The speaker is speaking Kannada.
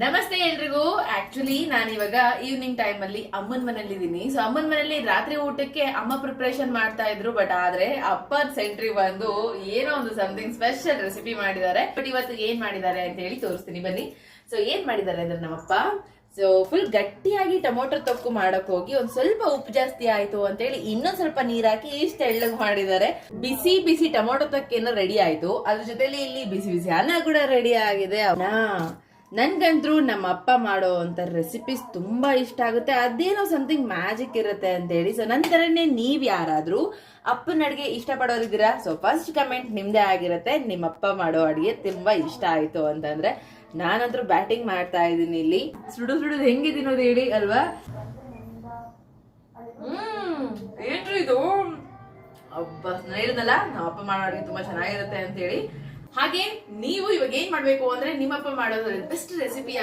ನಮಸ್ತೆ ಎಲ್ರಿಗೂ. ಆಕ್ಚುಲಿ ನಾನು ಇವಾಗ ಈವ್ನಿಂಗ್ ಟೈಮ್ ಅಲ್ಲಿ ಅಮ್ಮನ ಮನೇಲಿ ಇದೀನಿ. ಸೊ ಅಮ್ಮನ ಮನೇಲಿ ರಾತ್ರಿ ಊಟಕ್ಕೆ ಅಮ್ಮ ಪ್ರಿಪರೇಷನ್ ಮಾಡ್ತಾ ಇದ್ರು. ಬಟ್ ಆದ್ರೆ ಅಪ್ಪ ಸೆಂಟ್ರಿ ಬಂದು ಏನೋ ಒಂದು ಸಮಥಿಂಗ್ ಸ್ಪೆಷಲ್ ರೆಸಿಪಿ ಮಾಡಿದ್ದಾರೆ. ಬಟ್ ಇವತ್ತು ಏನ್ ಮಾಡಿದ್ದಾರೆ ಅಂತ ಹೇಳಿ ತೋರಿಸ್ತೀನಿ ಬನ್ನಿ. ಸೊ ಏನ್ ಮಾಡಿದ್ದಾರೆ ಅಂದ್ರೆ ನಮ್ಮಪ್ಪ ಫುಲ್ ಗಟ್ಟಿಯಾಗಿ ಟೊಮೊಟೊ ತೊಕ್ಕು ಮಾಡಕ್ ಹೋಗಿ ಒಂದ್ ಸ್ವಲ್ಪ ಉಪ್ಪು ಜಾಸ್ತಿ ಆಯ್ತು ಅಂತ ಹೇಳಿ ಇನ್ನೊಂದ್ ಸ್ವಲ್ಪ ನೀರ್ ಹಾಕಿ ಇಷ್ಟ ಎಳ್ಳಗ್ ಮಾಡಿದ್ದಾರೆ. ಬಿಸಿ ಬಿಸಿ ಟೊಮೊಟೊ ತೊಕ್ಕೇನೋ ರೆಡಿ ಆಯ್ತು. ಅದ್ರ ಜೊತೆಲಿ ಇಲ್ಲಿ ಬಿಸಿ ಬಿಸಿ ಅನ್ನ ಕೂಡ ರೆಡಿ ಆಗಿದೆ. ನನ್ಗಂದ್ರು ನಮ್ಮ ಅಪ್ಪ ಮಾಡೋ ಅಂತ ರೆಸಿಪೀಸ್ ತುಂಬಾ ಇಷ್ಟ ಆಗುತ್ತೆ. ಅದೇನೋ ಸಮಥಿಂಗ್ ಮ್ಯಾಜಿಕ್ ಇರುತ್ತೆ ಅಂತ ಹೇಳಿ. ಸೊ ನಂತರನೇ ನೀವ್ ಯಾರಾದ್ರೂ ಅಪ್ಪನ ಅಡ್ಗೆ ಇಷ್ಟ ಪಡೋರಿದ್ದೀರಾ? ಸೊ ಫಸ್ಟ್ ಕಮೆಂಟ್ ನಿಮ್ದೇ ಆಗಿರುತ್ತೆ. ನಿಮ್ಮಪ್ಪ ಮಾಡೋ ಅಡ್ಗೆ ತುಂಬಾ ಇಷ್ಟ ಆಯ್ತು ಅಂತಂದ್ರೆ. ನಾನಂದ್ರೂ ಬ್ಯಾಟಿಂಗ್ ಮಾಡ್ತಾ ಇದ್ದೀನಿ ಇಲ್ಲಿ. ಸುಡುದು ಹೆಂಗಿದ್ದೀನೋದು ಹೇಳಿ ಅಲ್ವಾ? ಏನ್ರಿ ಇದು? ಒಬ್ಬ ಹೇಳಿದ್ನಲ್ಲ ನಮ್ಮ ಅಪ್ಪ ಮಾಡೋ ಅಡ್ಗೆ ತುಂಬಾ ಚೆನ್ನಾಗಿರುತ್ತೆ ಅಂತ ಹೇಳಿ. ಹಾಗೆ ನೀವು ಇವಾಗ ಏನ್ ಮಾಡ್ಬೇಕು ಅಂದ್ರೆ ನಿಮ್ಮಪ್ಪ ಮಾಡೋದ್ರ ಬೆಸ್ಟ್ ರೆಸಿಪಿ